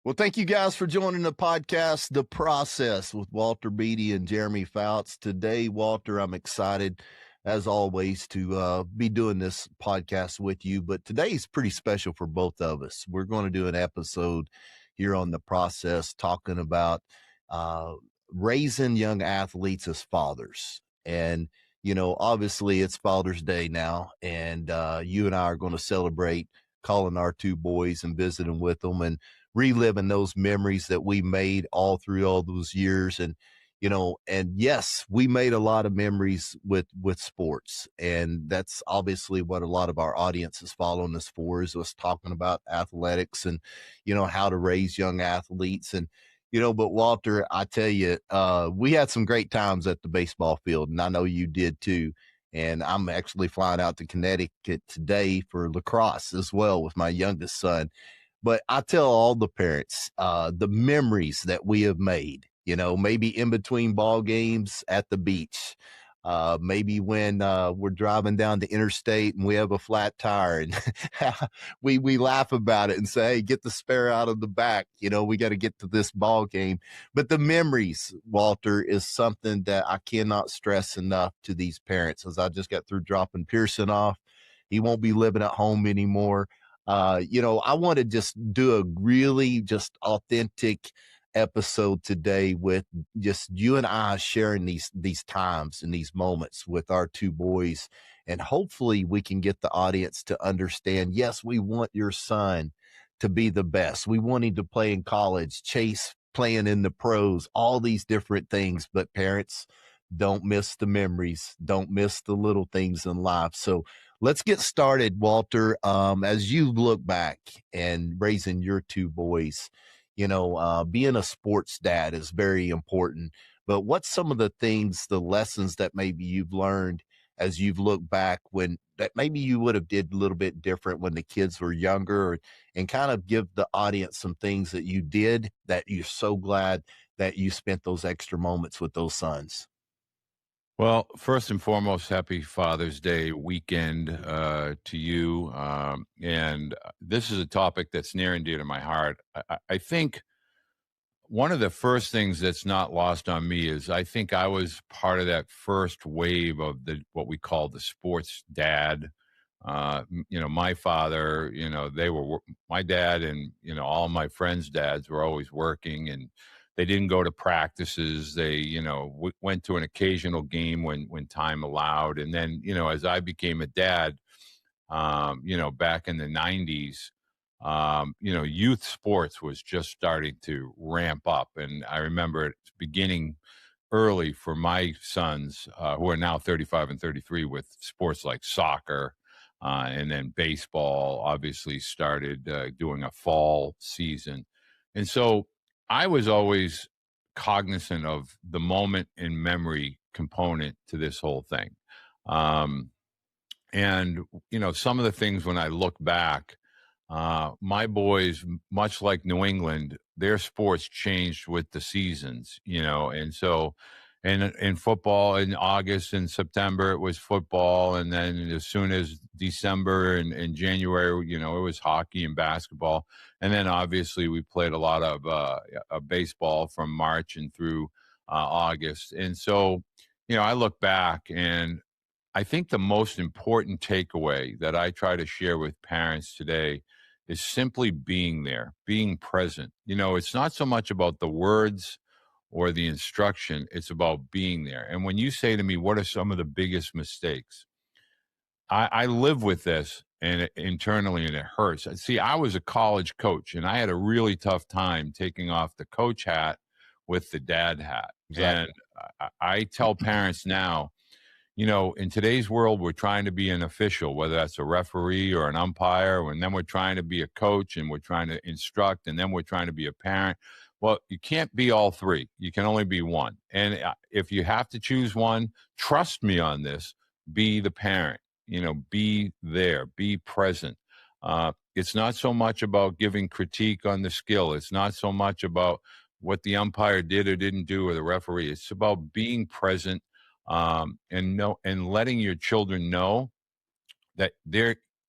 Well, thank you guys for joining the podcast, The Process with Walter Beede and Jeremy Fouts. Today, Walter, I'm excited, as always, to be doing this podcast with you. But today is pretty special for both of us. We're going to do an episode here on The Process talking about uh, raising young athletes as fathers. And, obviously it's Father's Day now, and you and I are going to celebrate calling our two boys and visiting with them. And reliving those memories that we made all through all those years. And yes, we made a lot of memories with sports, and that's obviously what a lot of our audience is following us for, is us talking about athletics and how to raise young athletes. And but Walter, I tell you, we had some great times at the baseball field, and I know you did too. And I'm actually flying out to Connecticut today for lacrosse as well with my youngest son. But I tell all the parents, the memories that we have made, maybe in between ball games at the beach, maybe when we're driving down the interstate and we have a flat tire, and we laugh about it and say, hey, get the spare out of the back. We got to get to this ball game. But the memories, Walter, is something that I cannot stress enough to these parents. As I just got through dropping Pearson off, he won't be living at home anymore. I want to just do a really just authentic episode today with just you and I sharing these times and these moments with our two boys. And hopefully we can get the audience to understand, yes, we want your son to be the best. We want him to play in college, chase playing in the pros, all these different things. But parents, don't miss the memories. Don't miss the little things in life. So let's get started, Walter. As you look back and raising your two boys, being a sports dad is very important. But what's some of the things, the lessons that maybe you've learned as you've looked back, when that maybe you would have did a little bit different when the kids were younger, and kind of give the audience some things that you did that you're so glad that you spent those extra moments with those sons? Well, first and foremost, happy Father's Day weekend to you. This is a topic that's near and dear to my heart. I think one of the first things that's not lost on me is I think I was part of that first wave of what we call the sports dad. My father, my dad and, all my friends' dads were always working, and they didn't go to practices. They, went to an occasional game when time allowed. And then, as I became a dad, back in the 90s, youth sports was just starting to ramp up. And I remember it beginning early for my sons, who are now 35 and 33, with sports like soccer. And then baseball obviously started doing a fall season. And so I was always cognizant of the moment and memory component to this whole thing. Um, some of the things when I look back, my boys, much like New England, their sports changed with the seasons, and so, and in football in August and September, it was football. And then as soon as December and January, it was hockey and basketball. And then obviously we played a lot of baseball from March and through August. And so, I look back, and I think the most important takeaway that I try to share with parents today is simply being there, being present. It's not so much about the words or the instruction, it's about being there. And when you say to me, what are some of the biggest mistakes? I live with this and internally, and it hurts. See, I was a college coach, and I had a really tough time taking off the coach hat with the dad hat. Exactly. And I tell parents now, in today's world, we're trying to be an official, whether that's a referee or an umpire, and then we're trying to be a coach, and we're trying to instruct, and then we're trying to be a parent. Well, you can't be all three. You can only be one. And if you have to choose one, trust me on this, be the parent, be there, be present. It's not so much about giving critique on the skill. It's not so much about what the umpire did or didn't do, or the referee. It's about being present, and letting your children know that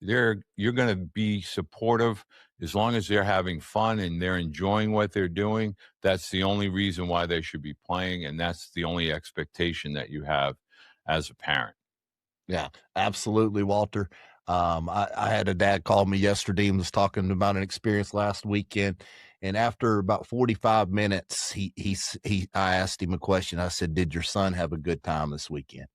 you're going to be supportive as long as they're having fun and they're enjoying what they're doing. That's the only reason why they should be playing, and that's the only expectation that you have as a parent. Yeah, absolutely, Walter. I had a dad call me yesterday and was talking about an experience last weekend. And after about 45 minutes, I asked him a question. I said, "Did your son have a good time this weekend?"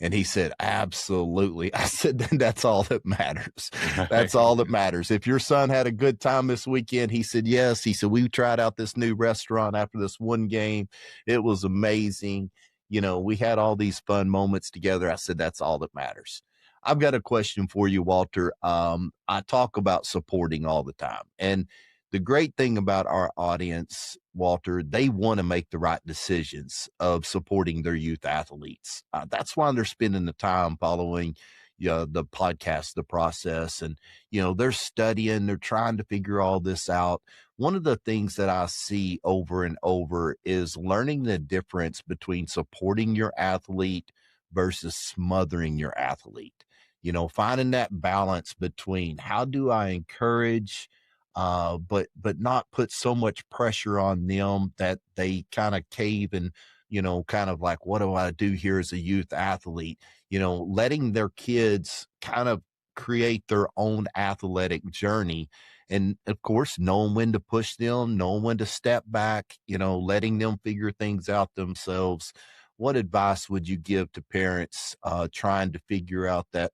And he said, "Absolutely." I said, "Then that's all that matters. That's all that matters. If your son had a good time this weekend," he said, "Yes." He said, "We tried out this new restaurant after this one game. It was amazing. We had all these fun moments together." I said, "That's all that matters." I've got a question for you, Walter. I talk about supporting all the time. And the great thing about our audience, Walter, they want to make the right decisions of supporting their youth athletes. That's why they're spending the time following the podcast, the process, and they're studying, they're trying to figure all this out. One of the things that I see over and over is learning the difference between supporting your athlete versus smothering your athlete. Finding that balance between how do I encourage but not put so much pressure on them that they kind of cave and, kind of like, what do I do here as a youth athlete? Letting their kids kind of create their own athletic journey. And of course, knowing when to push them, knowing when to step back, letting them figure things out themselves. What advice would you give to parents trying to figure out that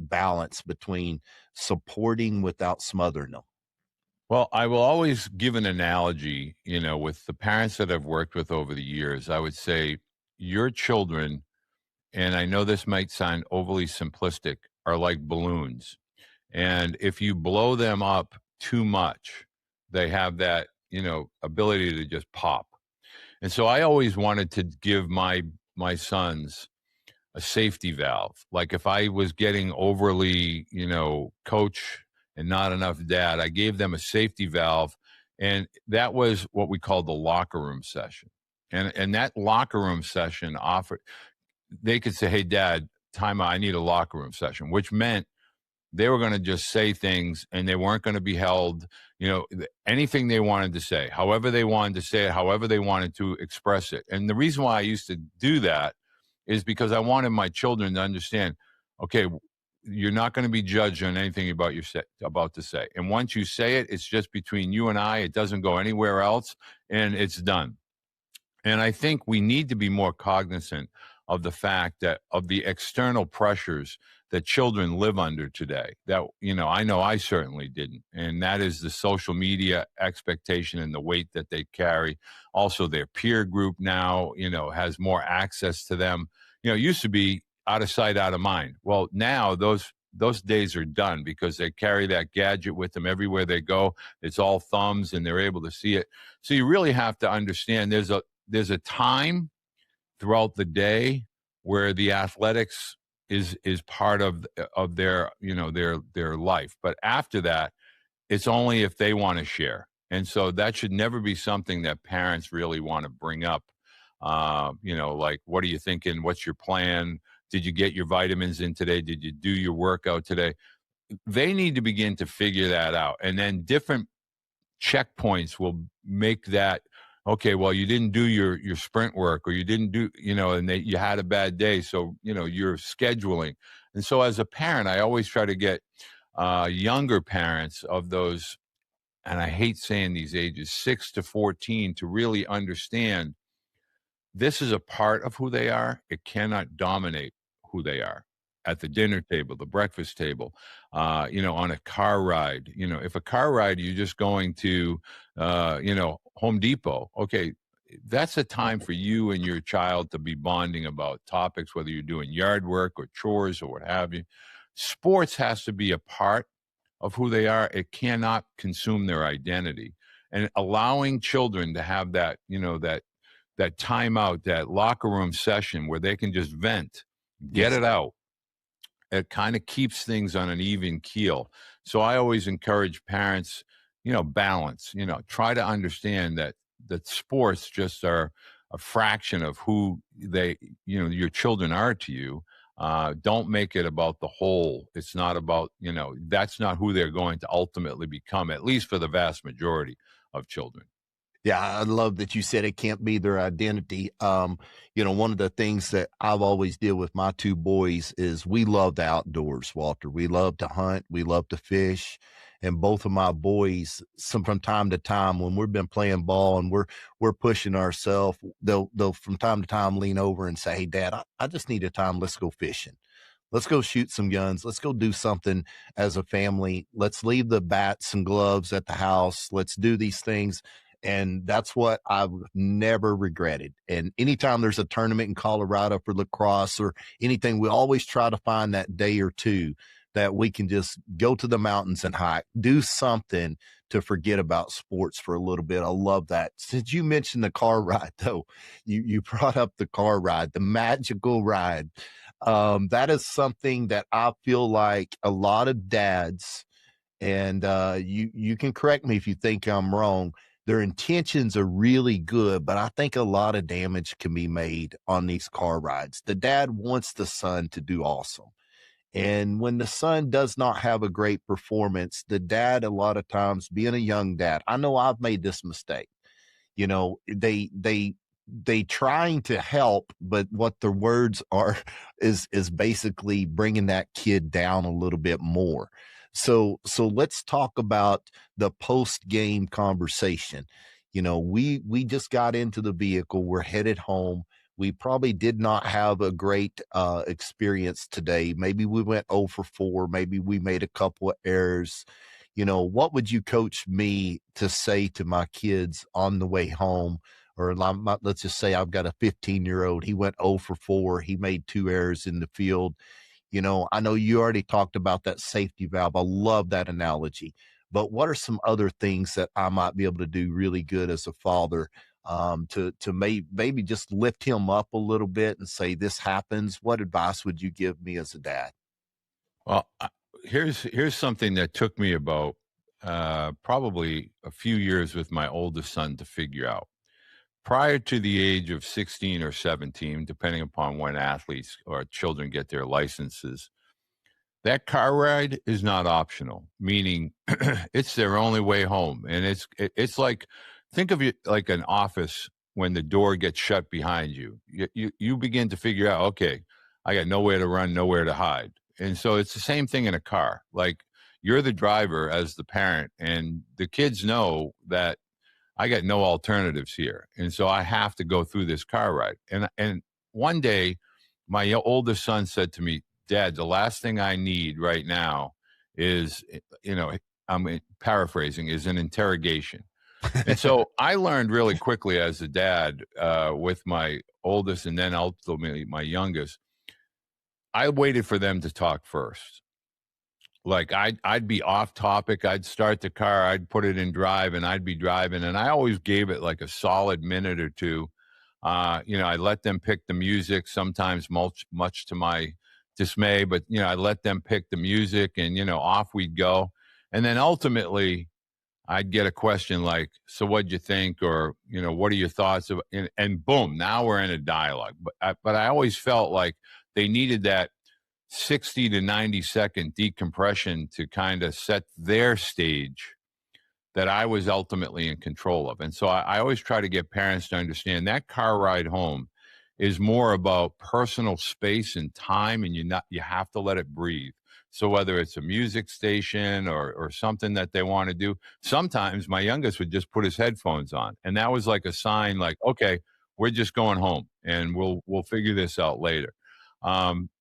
balance between supporting without smothering them? Well, I will always give an analogy, with the parents that I've worked with over the years. I would say your children, and I know this might sound overly simplistic, are like balloons. And if you blow them up too much, they have that, ability to just pop. And so I always wanted to give my sons a safety valve. Like if I was getting overly, coach and not enough dad, I gave them a safety valve. And that was what we called the locker room session. And that locker room session offered, they could say, "Hey, dad, time out, I need a locker room session," which meant they were going to just say things and they weren't going to be held, anything they wanted to say, however they wanted to say it, however they wanted to express it. And the reason why I used to do that is because I wanted my children to understand, okay, you're not going to be judged on anything about about to say. And once you say it, it's just between you and I. It doesn't go anywhere else, and it's done. And I think we need to be more cognizant of the fact that of the external pressures that children live under today that, I know I certainly didn't. And that is the social media expectation and the weight that they carry. Also, their peer group now, has more access to them. It used to be out of sight, out of mind. Well, now those days are done because they carry that gadget with them everywhere they go. It's all thumbs and they're able to see it. So you really have to understand there's a time throughout the day where the athletics is part of their their life, but after that it's only if they want to share. And so that should never be something that parents really want to bring up. Like, what are you thinking? What's your plan? Did you get your vitamins in today? Did you do your workout today? They need to begin to figure that out, and then different checkpoints will make that okay. Well, you didn't do your sprint work, or you didn't do, and you had a bad day, so you're scheduling. And so as a parent, I always try to get younger parents of those, and I hate saying these ages, 6 to 14, to really understand this is a part of who they are. It cannot dominate who they are at the dinner table, the breakfast table, on a car ride. If a car ride, you're just going to, Home Depot. Okay, that's a time for you and your child to be bonding about topics, whether you're doing yard work or chores or what have you. Sports has to be a part of who they are. It cannot consume their identity. And allowing children to have that, that timeout, that locker room session where they can just vent, get Yes. it out. It kind of keeps things on an even keel. So I always encourage parents, balance, try to understand that sports just are a fraction of who they, your children are to you. Don't make it about the whole. It's not about, that's not who they're going to ultimately become, at least for the vast majority of children. Yeah, I love that you said it can't be their identity. One of the things that I've always did with my two boys is we love the outdoors, Walter. We love to hunt, we love to fish. And both of my boys, some from time to time, when we've been playing ball and we're pushing ourselves, they'll from time to time lean over and say, "Hey, Dad, I just need a time. Let's go fishing. Let's go shoot some guns. Let's go do something as a family. Let's leave the bats and gloves at the house. Let's do these things." And that's what I've never regretted. And anytime there's a tournament in Colorado for lacrosse or anything, we always try to find that day or two that we can just go to the mountains and hike, do something to forget about sports for a little bit. I love that. Since you mentioned the car ride, though, you brought up the car ride, the magical ride. That is something that I feel like a lot of dads, and you can correct me if you think I'm wrong, their intentions are really good, but I think a lot of damage can be made on these car rides. The dad wants the son to do awesome. And when the son does not have a great performance, the dad, a lot of times, being a young dad, I know I've made this mistake. They trying to help, but what their words are is basically bringing that kid down a little bit more. So let's talk about the post game conversation. We just got into the vehicle, we're headed home. We probably did not have a great experience today. Maybe we went 0 for 4. Maybe we made a couple of errors. What would you coach me to say to my kids on the way home? Or let's just say I've got a 15-year-old. He went 0 for 4. He made 2 errors in the field. I know you already talked about that safety valve. I love that analogy. But what are some other things that I might be able to do really good as a father to maybe just lift him up a little bit and say, this happens? What advice would you give me as a dad? Well, here's something that took me about probably a few years with my oldest son to figure out. Prior to the age of 16 or 17, depending upon when athletes or children get their licenses, that car ride is not optional, meaning it's their only way home. And it's like, think of it like an office when the door gets shut behind you. You begin to figure out, okay, I got nowhere to run, nowhere to hide. And so it's the same thing in a car. Like, you're the driver as the parent, and the kids know that I got no alternatives here. And so I have to go through this car ride. And one day, my oldest son said to me, "Dad, the last thing I need right now is, I'm paraphrasing, is an interrogation." And so I learned really quickly as a dad with my oldest and then ultimately my youngest, I waited for them to talk first. Like, I'd be off topic. I'd start the car, I'd put it in drive, and I'd be driving. And I always gave it like a solid minute or two. I let them pick the music, sometimes much to my dismay, but I let them pick the music, and off we'd go. And then ultimately I'd get a question like, "So what'd you think?" Or, "What are your thoughts?" And boom, now we're in a dialogue. But I always felt like they needed that 60 to 90-second decompression to kind of set their stage that I was ultimately in control of. And so I always try to get parents to understand that car ride home is more about personal space and time, and you have to let it breathe. So whether it's a music station or something that they want to do, sometimes my youngest would just put his headphones on, and that was like a sign, like, okay, we're just going home, and we'll figure this out later.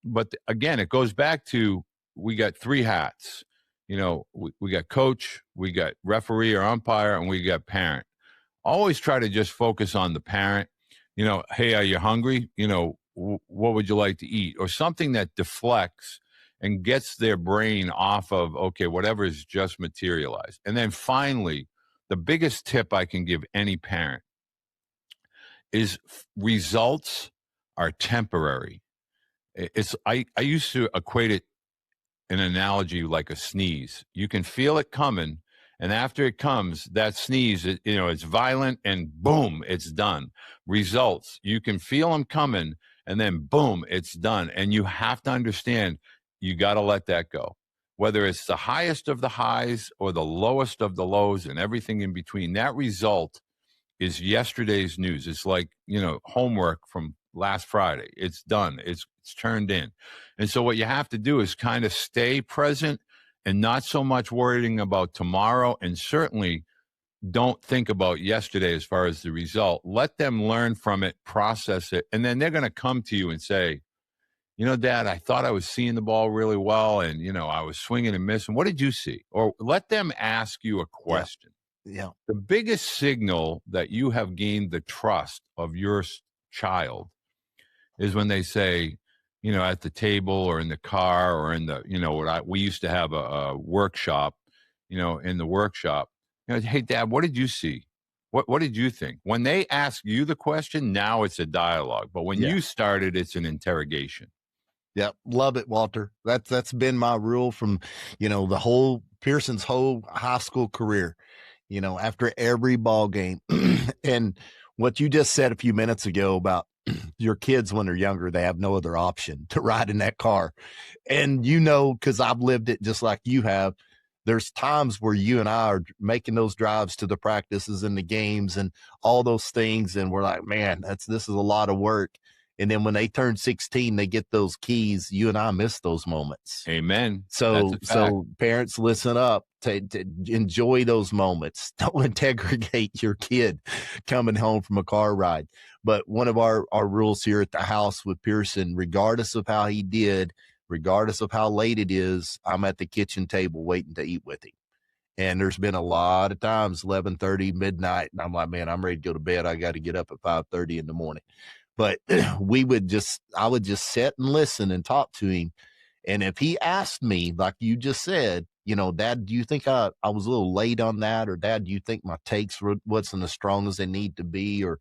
But again, it goes back to, we got 3 hats. We got coach, we got referee or umpire, and we got parent. Always try to just focus on the parent. Hey, are you hungry? What would you like to eat? Or something that deflects and gets their brain off of, okay, whatever is just materialized. And then finally, the biggest tip I can give any parent is results are temporary. I used to equate it, an analogy, like a sneeze. You can feel it coming, and after it comes, that sneeze, it's violent, and boom, it's done. Results, you can feel them coming, and then boom, it's done. And you have to understand, you got to let that go. Whether it's the highest of the highs or the lowest of the lows and everything in between, that result is yesterday's news. It's like, homework from last Friday. It's done. It's turned in. And so what you have to do is kind of stay present and not so much worrying about tomorrow, and certainly don't think about yesterday as far as the result. Let them learn from it, process it, and then they're going to come to you and say, Dad, I thought I was seeing the ball really well, and, I was swinging and missing. What did you see? Or let them ask you a question. Yeah. The biggest signal that you have gained the trust of your child is when they say, at the table or in the car or in the, we used to have a workshop, in the workshop, hey, Dad, what did you see? What did you think? When they ask you the question, now it's a dialogue. But when you started, it's an interrogation. Yeah, love it, Walter. That's been my rule from, the whole Pearson's whole high school career, after every ball game. And what you just said a few minutes ago about your kids when they're younger, they have no other option to ride in that car. And because I've lived it just like you have, there's times where you and I are making those drives to the practices and the games and all those things. And we're like, man, this is a lot of work. And then when they turn 16, they get those keys. You and I miss those moments. Amen. So parents, listen up to enjoy those moments. Don't interrogate your kid coming home from a car ride. But one of our rules here at the house with Pearson, regardless of how he did, regardless of how late it is, I'm at the kitchen table waiting to eat with him. And there's been a lot of times, 11:30, midnight, and I'm like, man, I'm ready to go to bed. I got to get up at 5:30 in the morning. But I would just sit and listen and talk to him. And if he asked me, like you just said, Dad, do you think I was a little late on that? Or Dad, do you think my takes wasn't as strong as they need to be? Or,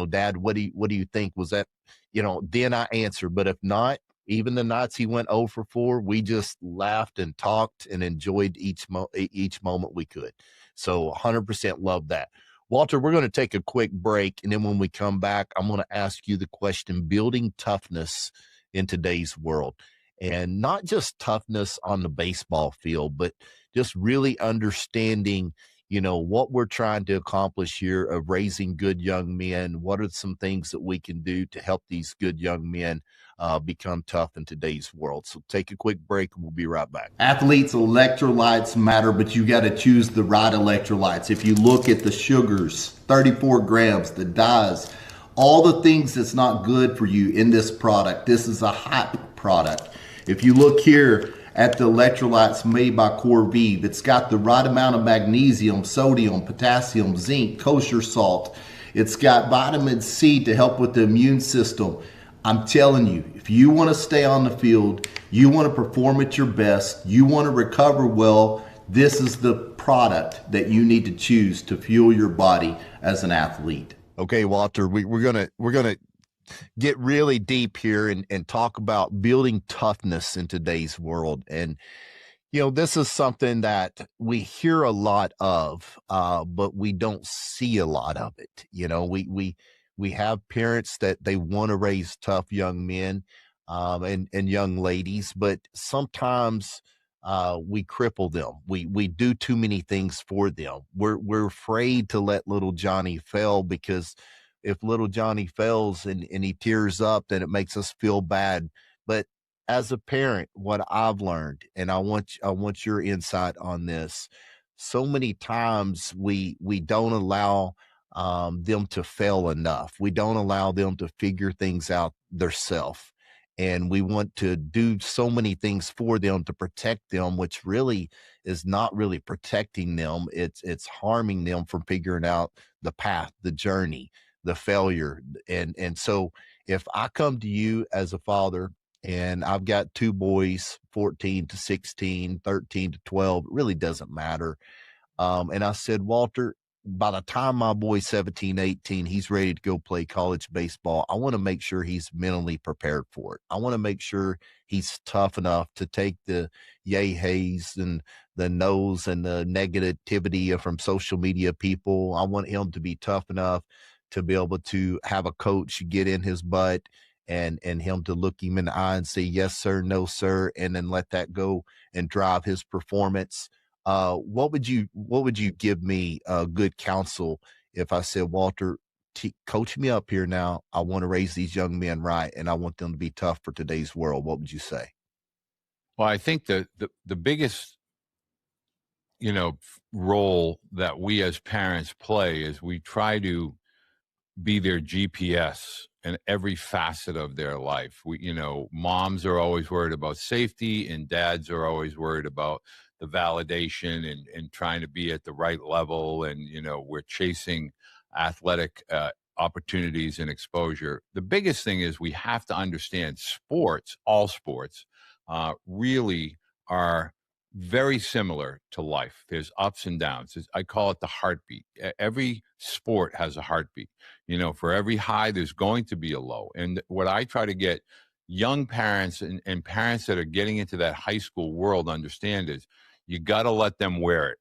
Dad, what do you think was that, then I answer. But if not, even the nights he went 0 for 4, we just laughed and talked and enjoyed each moment we could. So 100% love that. Walter, we're going to take a quick break, and then when we come back, I'm going to ask you the question, building toughness in today's world. And not just toughness on the baseball field, but just really understanding, what we're trying to accomplish here of raising good young men. What are some things that we can do to help these good young men become tough in today's world? So take a quick break and we'll be right back. Athletes, electrolytes matter, but you got to choose the right electrolytes. If you look at the sugars, 34 grams, the dyes, all the things that's not good for you in this product, this is a hype product. If you look here at the electrolytes made by Coach Beede, it's got the right amount of magnesium, sodium, potassium, zinc, kosher salt. It's got vitamin C to help with the immune system. I'm telling you, if you want to stay on the field, you want to perform at your best, you want to recover well, this is the product that you need to choose to fuel your body as an athlete. Okay, Walter, we're gonna get really deep here and talk about building toughness in today's world. And this is something that we hear a lot of, but we don't see a lot of it. We have parents that they want to raise tough young men and young ladies, but sometimes we cripple them. We do too many things for them. We're afraid to let little Johnny fail, because if little Johnny fails and he tears up, then it makes us feel bad. But as a parent, what I've learned, and I want your insight on this, so many times we don't allow them to fail enough. We don't allow them to figure things out themselves. And we want to do so many things for them to protect them, which really is not really protecting them. It's harming them from figuring out the path, the journey, the failure. And so if I come to you as a father and I've got two boys, 14 to 16, 13 to 12, it really doesn't matter. And I said, Walter, by the time my boy's 17, 18, he's ready to go play college baseball, I want to make sure he's mentally prepared for it. I want to make sure he's tough enough to take the yay hays and the no's and the negativity from social media people. I want him to be tough enough to be able to have a coach get in his butt and him to look him in the eye and say, yes, sir, no, sir, and then let that go and drive his performance. What would you give me good counsel if I said, Walter, coach me up here now. I want to raise these young men right, and I want them to be tough for today's world. What would you say? Well, I think the biggest, role that we as parents play is we try to be their GPS in every facet of their life. Moms are always worried about safety, and dads are always worried about the validation and trying to be at the right level. And, we're chasing athletic opportunities and exposure. The biggest thing is we have to understand all sports, really are very similar to life. There's ups and downs. I call it the heartbeat. Every sport has a heartbeat. For every high, there's going to be a low. And what I try to get young parents and parents that are getting into that high school world understand is you got to let them wear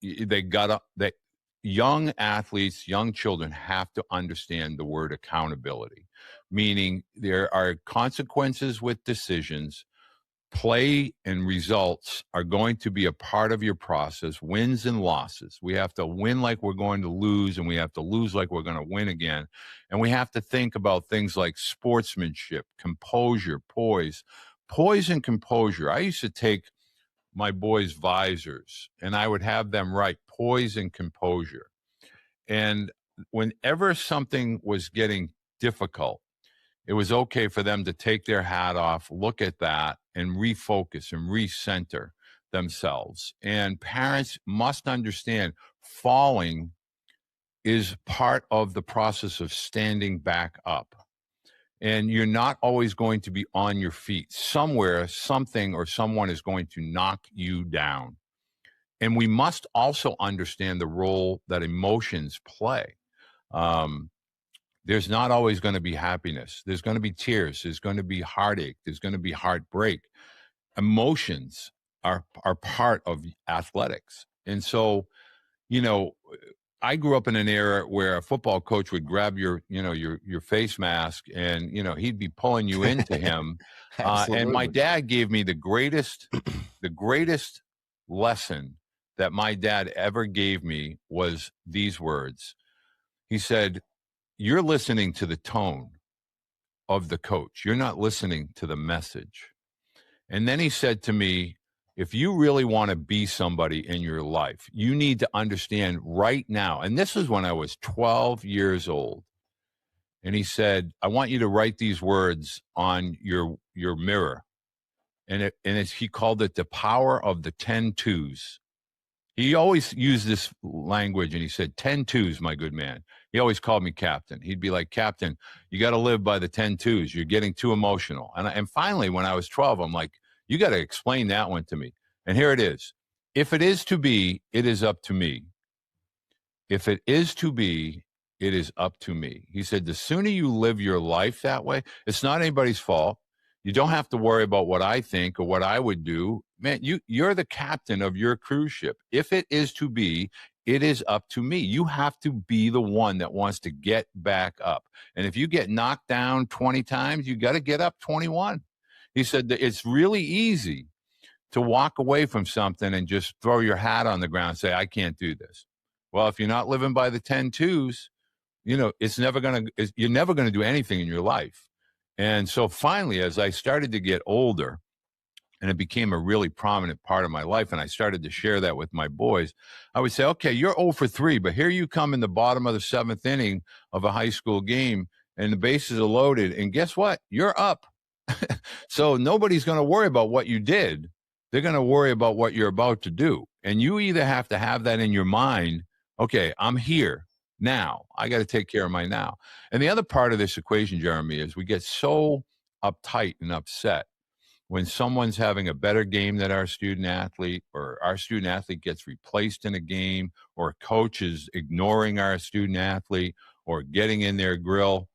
it. Young athletes, young children have to understand the word accountability, meaning there are consequences with decisions. Play and results are going to be a part of your process, wins and losses. We have to win like we're going to lose, and we have to lose like we're going to win again. And we have to think about things like sportsmanship, composure, poise and composure. I used to take my boys' visors and I would have them write poise and composure. And whenever something was getting difficult, it was okay for them to take their hat off, look at that, and refocus and recenter themselves. And parents must understand falling is part of the process of standing back up. And you're not always going to be on your feet. Somewhere, something or someone is going to knock you down. And we must also understand the role that emotions play. There's not always going to be happiness. There's going to be tears. There's going to be heartache. There's going to be heartbreak. Emotions are part of athletics. And so, I grew up in an era where a football coach would grab your face mask and, he'd be pulling you into him. And my dad gave me the greatest lesson that my dad ever gave me was these words. He said, you're listening to the tone of the coach. You're not listening to the message. And then he said to me, if you really want to be somebody in your life, you need to understand right now. And this is when I was 12 years old. And he said, I want you to write these words on your mirror. And he called it the power of the 10 twos. He always used this language, and he said, 10 twos, my good man. He always called me captain. He'd be like, Captain, you got to live by the 10 twos. You're getting too emotional. And finally, when I was 12, I'm like, you got to explain that one to me. And here it is. If it is to be, it is up to me. If it is to be, it is up to me. He said, the sooner you live your life that way, it's not anybody's fault. You don't have to worry about what I think or what I would do. Man, you're the captain of your cruise ship. If it is to be, it is up to me. You have to be the one that wants to get back up. And if you get knocked down 20 times, you got to get up 21. He said that it's really easy to walk away from something and just throw your hat on the ground and say, I can't do this. Well, if you're not living by the 10 twos, you're never going to do anything in your life. And so finally, as I started to get older, and it became a really prominent part of my life, and I started to share that with my boys, I would say, okay, you're 0 for 3, but here you come in the bottom of the 7th inning of a high school game, and the bases are loaded, and guess what? You're up. So nobody's going to worry about what you did. They're going to worry about what you're about to do. And you either have to have that in your mind, okay, I'm here now. I got to take care of my now. And the other part of this equation, Jeremy, is we get so uptight and upset when someone's having a better game than our student athlete, or our student athlete gets replaced in a game, or a coach is ignoring our student athlete or getting in their grill.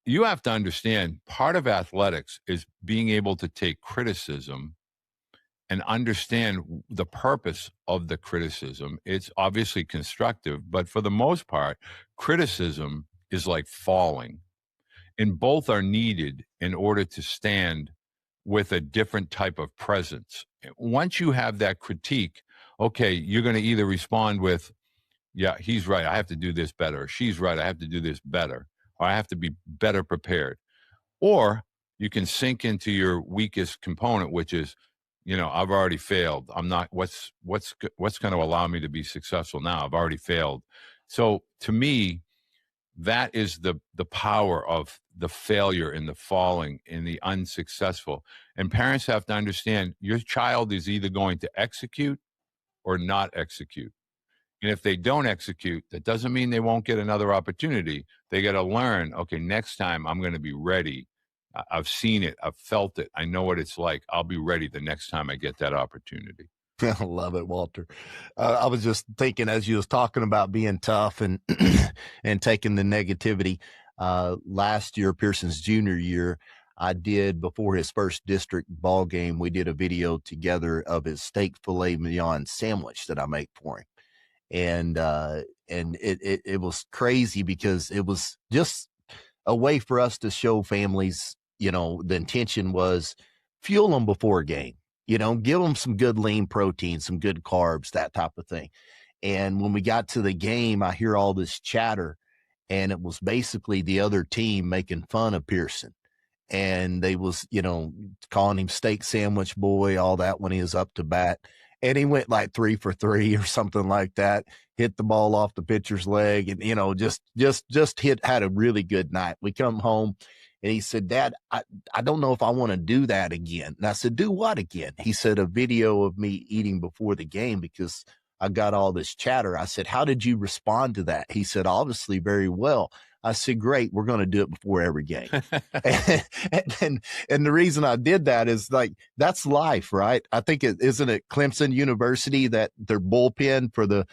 You have to understand, part of athletics is being able to take criticism and understand the purpose of the criticism. It's obviously constructive, but for the most part, criticism is like falling. And both are needed in order to stand with a different type of presence. Once you have that critique, okay, you're going to either respond with, yeah, he's right, I have to do this better. Or she's right, I have to do this better. Or I have to be better prepared. Or you can sink into your weakest component, which is, I've already failed. I'm not, what's going to allow me to be successful now? I've already failed. So to me, that is the power of the failure and the falling and the unsuccessful. And parents have to understand your child is either going to execute or not execute. And if they don't execute, that doesn't mean they won't get another opportunity. They got to learn, okay, next time I'm going to be ready. I've seen it. I've felt it. I know what it's like. I'll be ready the next time I get that opportunity. I love it, Walter. I was just thinking as you was talking about being tough and and taking the negativity. Last year, Pearson's junior year, I did before his first district ball game. We did a video together of his steak filet mignon sandwich that I make for him, and it was crazy because it was just a way for us to show families, the intention was fuel them before a game, give them some good lean protein, some good carbs, that type of thing. And when we got to the game, I hear all this chatter, and it was basically the other team making fun of Pearson. And they was, calling him steak sandwich boy, all that when he was up to bat. And he went like 3 for 3 or something like that, hit the ball off the pitcher's leg and, just had a really good night. We come home and he said, Dad, I don't know if I want to do that again. And I said, do what again? He said, a video of me eating before the game because I got all this chatter. I said, how did you respond to that? He said, obviously very well. I said, great, we're going to do it before every game. and the reason I did that is like, that's life, right? I think isn't it Clemson University that their bullpen for the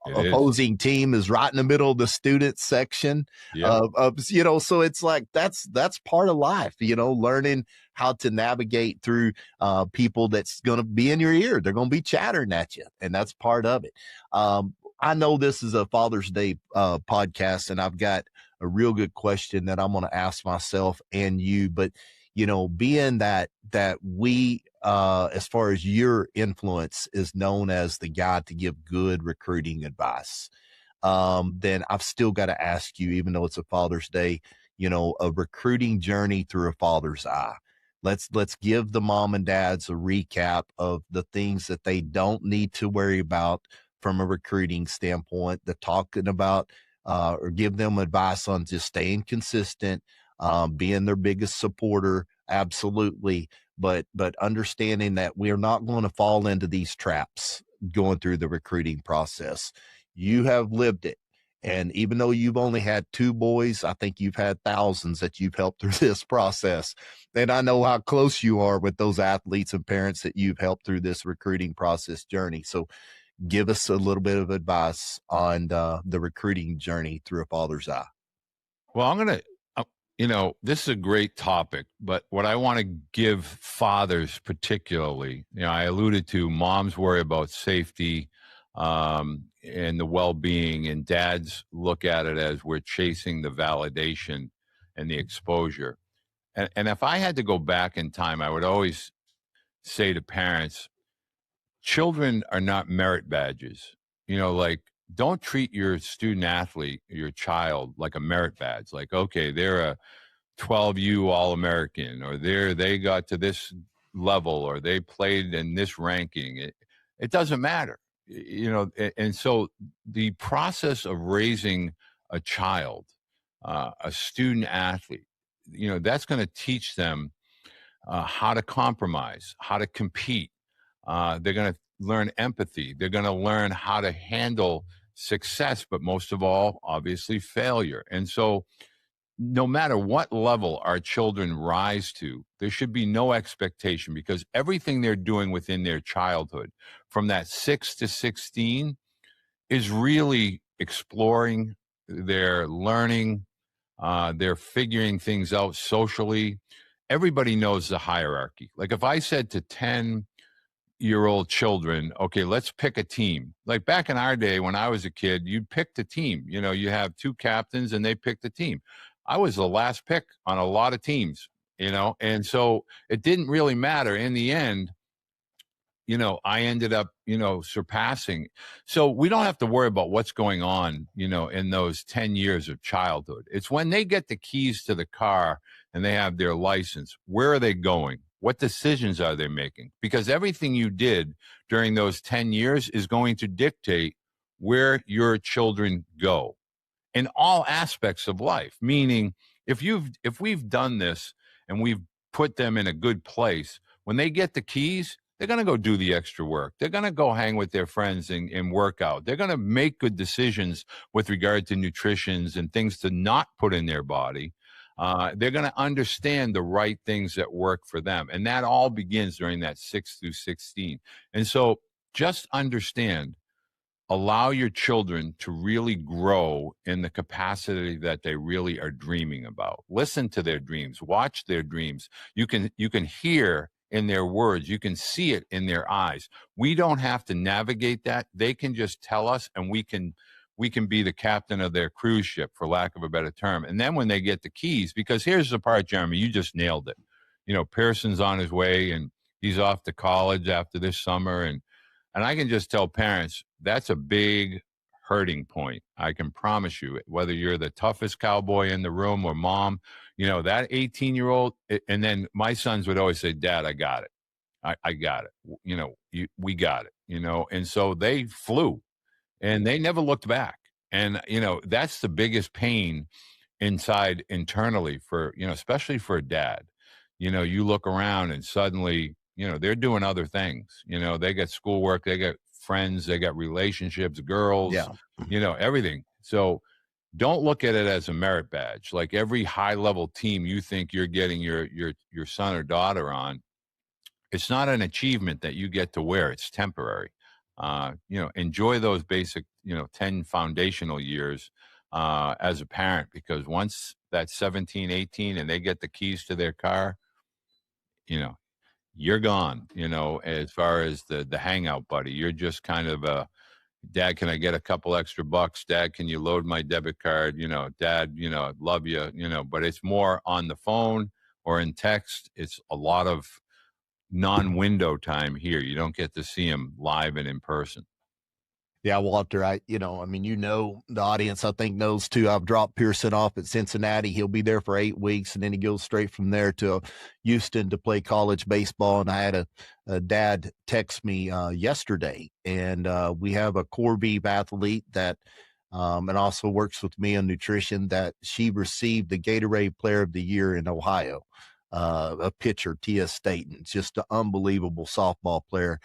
opposing team is right in the middle of the student section. Yep. So it's like, that's part of life, learning how to navigate through people that's going to be in your ear. They're going to be chattering at you, and that's part of it. I know this is a Father's Day podcast, and I've got a real good question that I'm going to ask myself and you, but being that we, as far as your influence is known as the guy to give good recruiting advice, then I've still got to ask you, even though it's a Father's Day, a recruiting journey through a father's eye. Let's give the mom and dads a recap of the things that they don't need to worry about from a recruiting standpoint, the talking about, or give them advice on just staying consistent, being their biggest supporter. Absolutely. But understanding that we're not going to fall into these traps going through the recruiting process. You have lived it. And even though you've only had 2 boys, I think you've had thousands that you've helped through this process. And I know how close you are with those athletes and parents that you've helped through this recruiting process journey. So give us a little bit of advice on the recruiting journey through a father's eye. Well, I'm going to, this is a great topic, but what I want to give fathers particularly, I alluded to moms worry about safety and the well-being, and dads look at it as we're chasing the validation and the exposure. And if I had to go back in time, I would always say to parents, children are not merit badges. Like, don't treat your student athlete, your child, like a merit badge. Like, okay, they're a 12U All-American, or they got to this level, or they played in this ranking. It doesn't matter, and so the process of raising a child, a student athlete, that's going to teach them how to compromise, how to compete. They're going to learn empathy. They're going to learn how to handle success, but most of all, obviously, failure. And so no matter what level our children rise to, there should be no expectation, because everything they're doing within their childhood, from that 6 to 16, is really exploring, they're learning, they're figuring things out socially. Everybody knows the hierarchy. Like if I said to 10 8-year-old children, okay, let's pick a team. Like back in our day when I was a kid, you'd pick the team. You know, you have 2 captains and they pick the team. I was the last pick on a lot of teams, you know, and so it didn't really matter. In the end, you know, I ended up, you know, surpassing. So we don't have to worry about what's going on, you know, in those 10 years of childhood. It's when they get the keys to the car and they have their license. Where are they going? What decisions are they making? Because everything you did during those 10 years is going to dictate where your children go in all aspects of life. Meaning, if we've done this and we've put them in a good place, when they get the keys, they're going to go do the extra work. They're going to go hang with their friends and work out. They're going to make good decisions with regard to nutritions and things to not put in their body. They're going to understand the right things that work for them. And that all begins during that 6 through 16. And so just understand, allow your children to really grow in the capacity that they really are dreaming about. Listen to their dreams, watch their dreams. You can hear in their words, you can see it in their eyes. We don't have to navigate that. They can just tell us, and we can be the captain of their cruise ship, for lack of a better term. And then when they get the keys, because here's the part, Jeremy, you just nailed it. You know, Pearson's on his way and he's off to college after this summer, and I can just tell parents, that's a big hurting point. I can promise you, whether you're the toughest cowboy in the room or mom, you know, that 18-year-old. And then my sons would always say, Dad, I got it. I got it. You know, we got it, you know. And so they flew and they never looked back. And, you know, that's the biggest pain internally for, you know, especially for a dad. You know, you look around and suddenly, you know, they're doing other things. You know, they got schoolwork, they got friends, they got relationships, girls, you know, everything. So don't look at it as a merit badge. Like every high level team you think you're getting your son or daughter on, it's not an achievement that you get to wear. It's temporary. You know, enjoy those basic, you know, 10 foundational years as a parent, because once that's 17, 18 and they get the keys to their car, you know, you're gone, you know, as far as the hangout buddy. You're just kind of a, Dad, can I get a couple extra bucks? Dad, can you load my debit card? You know, Dad, you know, love you, you know, but it's more on the phone or in text. It's a lot of non-window time here. You don't get to see him live and in person. Yeah, Walter, the audience, I think, knows too. I've dropped Pearson off at Cincinnati. He'll be there for 8 weeks, and then he goes straight from there to Houston to play college baseball. And I had a dad text me yesterday, and we have a Core Beeve athlete that and also works with me on nutrition, that she received the Gatorade Player of the Year in Ohio, a pitcher, Tia Staten, just an unbelievable softball player.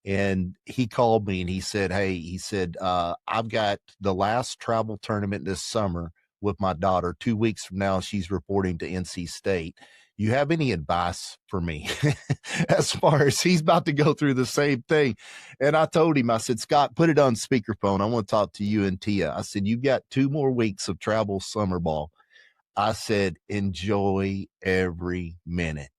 And he called me and he said, I've got the last travel tournament this summer with my daughter. 2 weeks from now, she's reporting to NC State. You have any advice for me as far as he's about to go through the same thing? And I told him, I said, Scott, put it on speakerphone. I want to talk to you and Tia. I said, you've got 2 more weeks of travel summer ball. I said, enjoy every minute.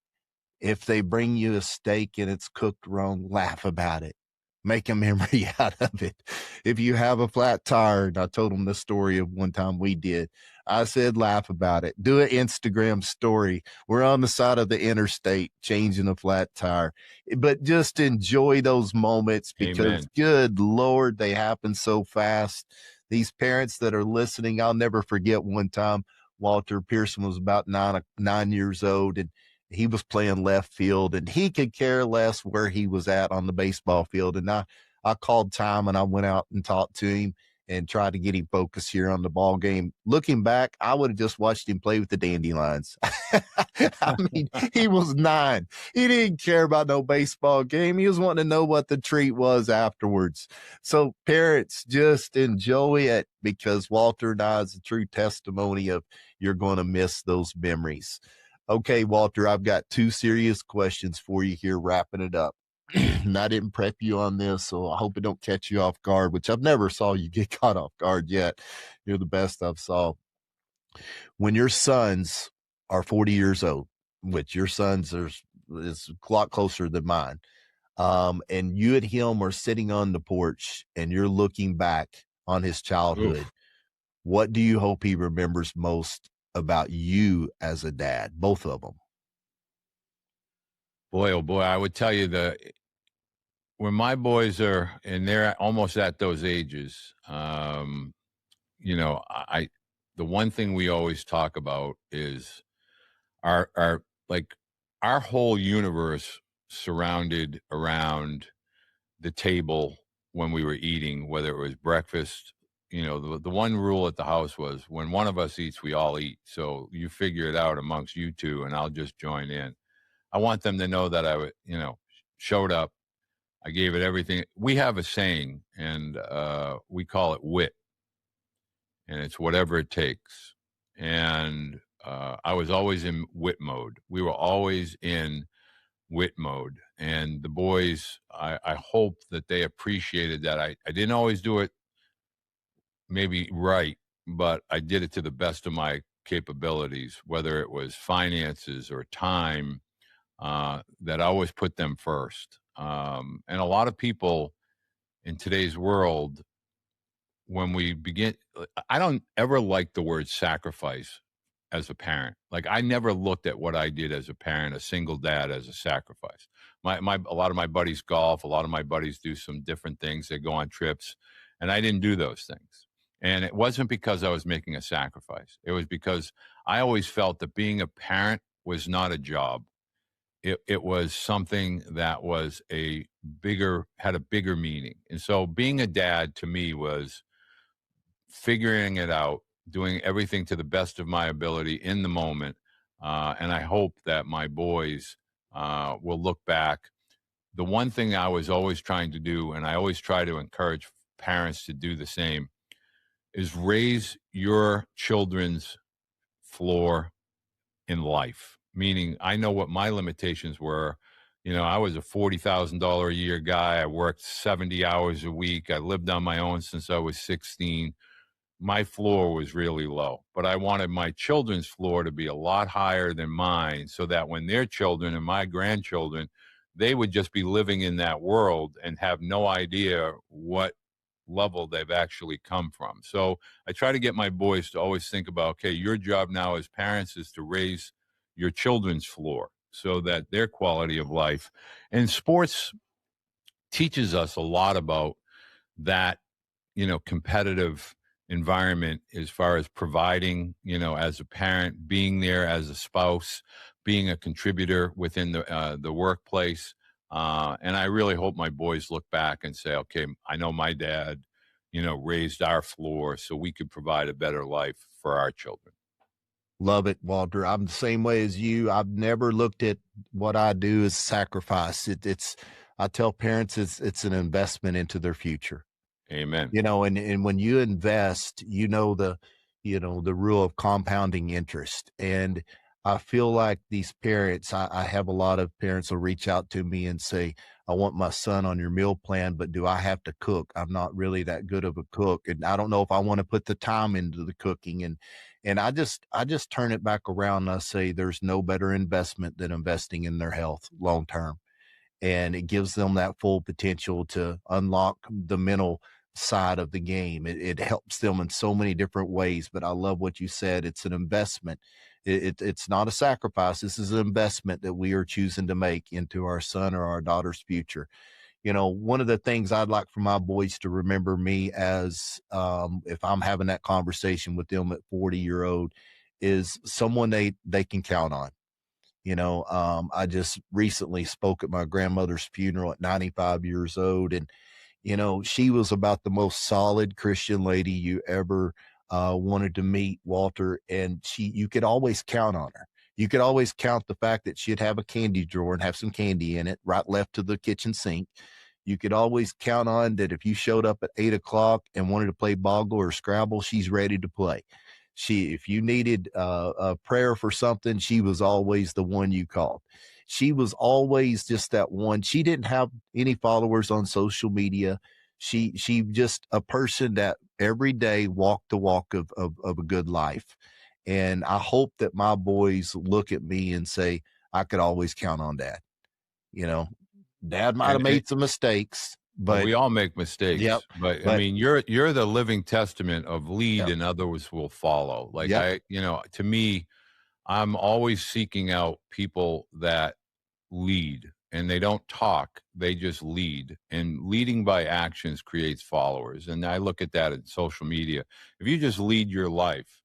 If they bring you a steak and it's cooked wrong, laugh about it. Make a memory out of it. If you have a flat tire, and I told them the story of one time we did, I said, laugh about it. Do an Instagram story. We're on the side of the interstate changing a flat tire. But just enjoy those moments, because Amen. Good Lord, they happen so fast. These parents that are listening, I'll never forget one time Walter Pearson was about 9 years old, and he was playing left field, and he could care less where he was at on the baseball field. And I called time and I went out and talked to him and tried to get him focused here on the ball game. Looking back, I would have just watched him play with the dandelions. I mean, he was 9. He didn't care about no baseball game. He was wanting to know what the treat was afterwards. So parents, just enjoy it, because Walter and I is a true testimony of you're going to miss those memories. Okay, Walter, I've got 2 serious questions for you here, wrapping it up. And I didn't prep you on this, so I hope it don't catch you off guard, which I've never saw you get caught off guard yet. You're the best I've saw. When your sons are 40 years old, which your sons is a lot closer than mine, and you and him are sitting on the porch and you're looking back on his childhood, Oof. what do you hope he remembers most about you as a dad? Both of them. Boy, oh boy, I would tell you when my boys are, and they're almost at those ages, the one thing we always talk about is our like our whole universe surrounded around the table when we were eating, whether it was breakfast. The one rule at the house was when one of us eats, we all eat. So you figure it out amongst you two, and I'll just join in. I want them to know that showed up. I gave it everything. We have a saying, and we call it wit, and it's whatever it takes. And I was always in wit mode. We were always in wit mode. And the boys, I hope that they appreciated that. I didn't always do it maybe right, but I did it to the best of my capabilities, whether it was finances or time, that I always put them first. And a lot of people in today's world, when we begin, I don't ever like the word sacrifice as a parent. Like I never looked at what I did as a parent, a single dad, as a sacrifice. A lot of my buddies golf, a lot of my buddies do some different things. They go on trips, and I didn't do those things. And it wasn't because I was making a sacrifice. It was because I always felt that being a parent was not a job. It was something that was had a bigger meaning. And so being a dad to me was figuring it out, doing everything to the best of my ability in the moment. And I hope that my boys will look back. The one thing I was always trying to do, and I always try to encourage parents to do the same, is raise your children's floor in life. Meaning, I know what my limitations were. I was a $40,000 a year guy. I worked 70 hours a week. I lived on my own since I was 16. My floor was really low, but I wanted my children's floor to be a lot higher than mine so that when their children and my grandchildren, they would just be living in that world and have no idea what level they've actually come from. So I try to get my boys to always think about, okay, your job now as parents is to raise your children's floor so that their quality of life, and sports teaches us a lot about that, competitive environment as far as providing, as a parent, being there as a spouse, being a contributor within the workplace. And I really hope my boys look back and say, okay, I know my dad, raised our floor so we could provide a better life for our children. Love it, Walter. I'm the same way as you. I've never looked at what I do as sacrifice. I tell parents it's an investment into their future. Amen. And when you invest, the rule of compounding interest. And I feel like these parents, I have a lot of parents will reach out to me and say, I want my son on your meal plan, but do I have to cook? I'm not really that good of a cook. And I don't know if I want to put the time into the cooking. And I just turn it back around and I say, there's no better investment than investing in their health long term. And it gives them that full potential to unlock the mental side of the game. It helps them in so many different ways, but I love what you said. It's an investment. It's not a sacrifice. This is an investment that we are choosing to make into our son or our daughter's future. One of the things I'd like for my boys to remember me as, if I'm having that conversation with them at 40-year-old, is someone they can count on. I just recently spoke at my grandmother's funeral at 95 years old, and she was about the most solid Christian lady you ever wanted to meet, Walter. And you could always count on her. You could always count the fact that she'd have a candy drawer and have some candy in it, right left to the kitchen sink. You could always count on that if you showed up at 8 o'clock and wanted to play Boggle or Scrabble, she's ready to play. If you needed a prayer for something, she was always the one you called. She was always just that one. She didn't have any followers on social media. She just a person that every day walked the walk of a good life. And I hope that my boys look at me and say, I could always count on Dad. Dad might have And made some mistakes, but we all make yep, mistakes. But I but mean, you're the living testament of lead, yep, and others will follow. Like yep, to me, I'm always seeking out people that lead, and they don't talk, they just lead, and leading by actions creates followers. And I look at that in social media. If you just lead your life,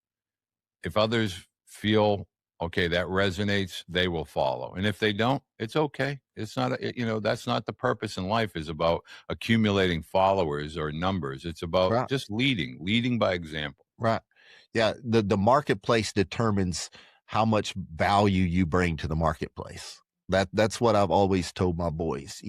if others feel okay, that resonates, they will follow. And if they don't, it's okay. It's not that's not the purpose in life, is about accumulating followers or numbers. It's about right. just leading by example. Right. Yeah. The marketplace determines how much value you bring to the marketplace. That's what I've always told my boys,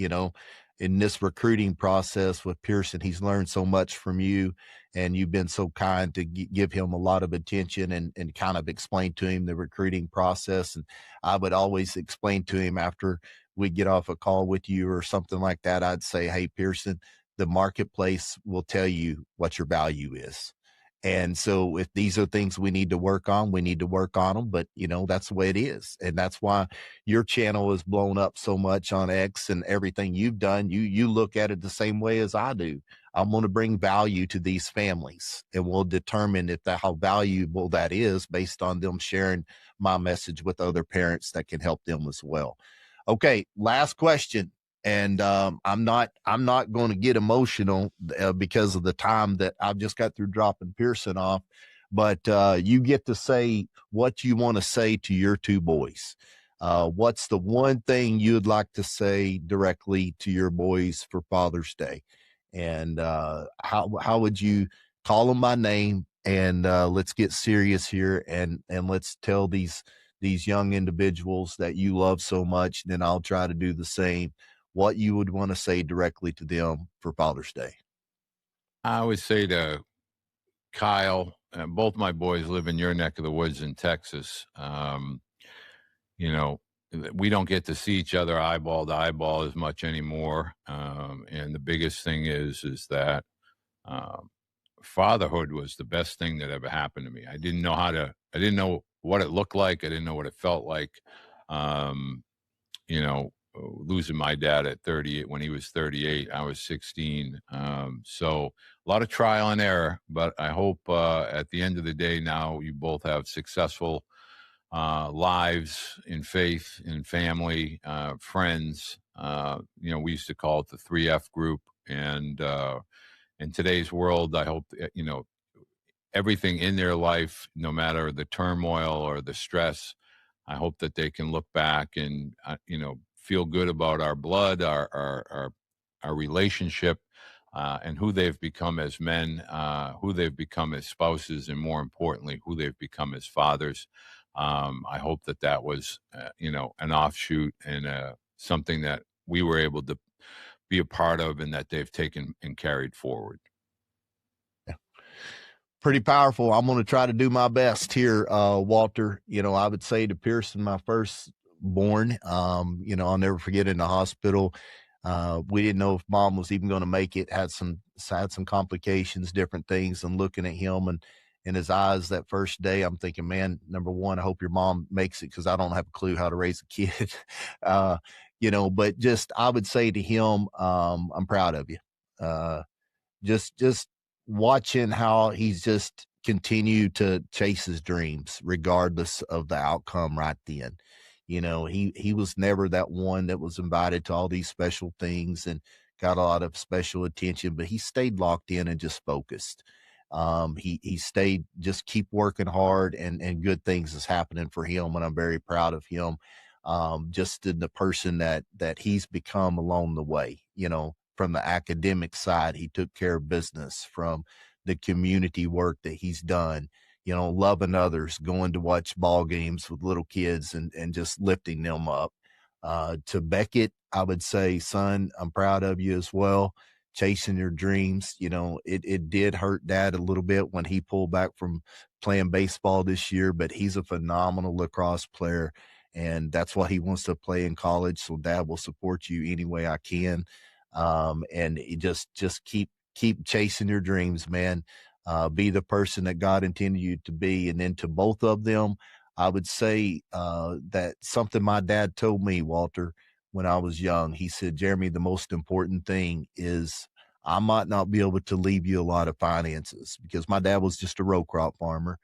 in this recruiting process with Pearson. He's learned so much from you, and you've been so kind to give him a lot of attention and kind of explain to him the recruiting process. And I would always explain to him after we get off a call with you or something like that. I'd say, hey, Pearson, the marketplace will tell you what your value is. And so if these are things we need to work on, we need to work on them. But, that's the way it is. And that's why your channel is blown up so much on X, and everything you've done. You look at it the same way as I do. I'm going to bring value to these families, and we'll determine how valuable that is based on them sharing my message with other parents that can help them as well. Okay. Last question. And I'm not going to get emotional because of the time that I've just got through dropping Pearson off. But you get to say what you want to say to your two boys. What's the one thing you'd like to say directly to your boys for Father's Day? And how would you call them by name? And let's get serious here, and let's tell these young individuals that you love so much. Then I'll try to do the same, what you would want to say directly to them for Father's Day. I would say to Kyle, both my boys live in your neck of the woods in Texas. You know, we don't get to see each other eyeball to eyeball as much anymore. And the biggest thing is that fatherhood was the best thing that ever happened to me. I didn't know what it looked like. I didn't know what it felt like. Losing my dad at 38, when he was 38, I was 16. So a lot of trial and error, but I hope at the end of the day, now you both have successful lives in faith, in family, friends. We used to call it the 3F group. And in today's world, I hope, everything in their life, no matter the turmoil or the stress, I hope that they can look back and, feel good about our blood, our relationship, and who they've become as men, who they've become as spouses, and more importantly, who they've become as fathers. I hope that was, an offshoot and something that we were able to be a part of, and that they've taken and carried forward. Pretty powerful. I'm going to try to do my best here, Walter. I would say to Pearson, my firstborn, I'll never forget, in the hospital. We didn't know if mom was even going to make it, had some complications, different things. And looking at him and in his eyes that first day, I'm thinking, man, number one, I hope your mom makes it, because I don't have a clue how to raise a kid. But just, I would say to him, I'm proud of you. Just watching how he's just continued to chase his dreams regardless of the outcome right then. He was never that one that was invited to all these special things and got a lot of special attention, but he stayed locked in and just focused. He stayed, just keep working hard, and good things is happening for him, and I'm very proud of him. Just in the person that he's become along the way. From the academic side, he took care of business. From the community work that he's done, loving others, going to watch ball games with little kids and just lifting them up. To Beckett, I would say, son, I'm proud of you as well. Chasing your dreams. It did hurt Dad a little bit when he pulled back from playing baseball this year, but he's a phenomenal lacrosse player, and that's what he wants to play in college. So Dad will support you any way I can. And just keep chasing your dreams, man. Be the person that God intended you to be. And then to both of them, I would say that something my dad told me, Walter, when I was young. He said, Jeremy, the most important thing is I might not be able to leave you a lot of finances, because my dad was just a row crop farmer.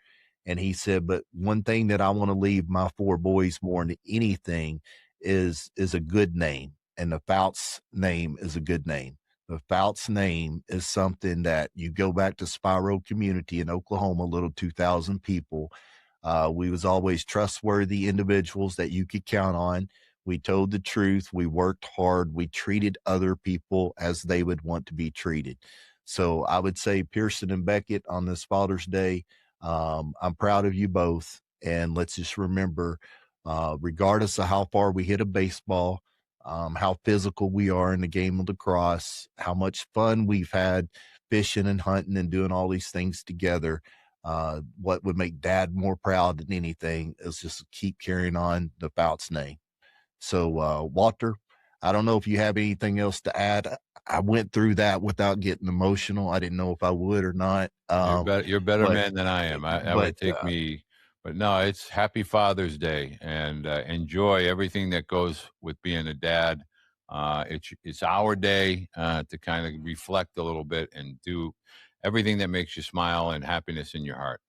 And he said, but one thing that I want to leave my 4 boys more than anything is a good name. And the Fouts name is a good name. The Fouts name is something that you go back to Spiro community in Oklahoma, little 2,000 people. We was always trustworthy individuals that you could count on. We told the truth. We worked hard. We treated other people as they would want to be treated. So I would say, Pearson and Beckett, on this Father's Day, I'm proud of you both. And let's just remember, regardless of how far we hit a baseball, how physical we are in the game of lacrosse, how much fun we've had fishing and hunting and doing all these things together, what would make Dad more proud than anything is just keep carrying on the Fouts name. So, Walter, I don't know if you have anything else to add. I went through that without getting emotional. I didn't know if I would or not. You're better man than I am. That would take me. But no, it's Happy Father's Day, and enjoy everything that goes with being a dad. It's our day to kind of reflect a little bit and do everything that makes you smile and happiness in your heart.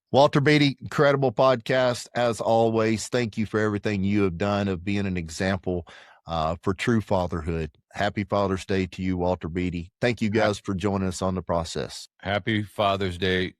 Walter Beede, incredible podcast as always. Thank you for everything you have done of being an example for true fatherhood. Happy Father's Day to you, Walter Beede. Thank you guys for joining us on the process. Happy Father's Day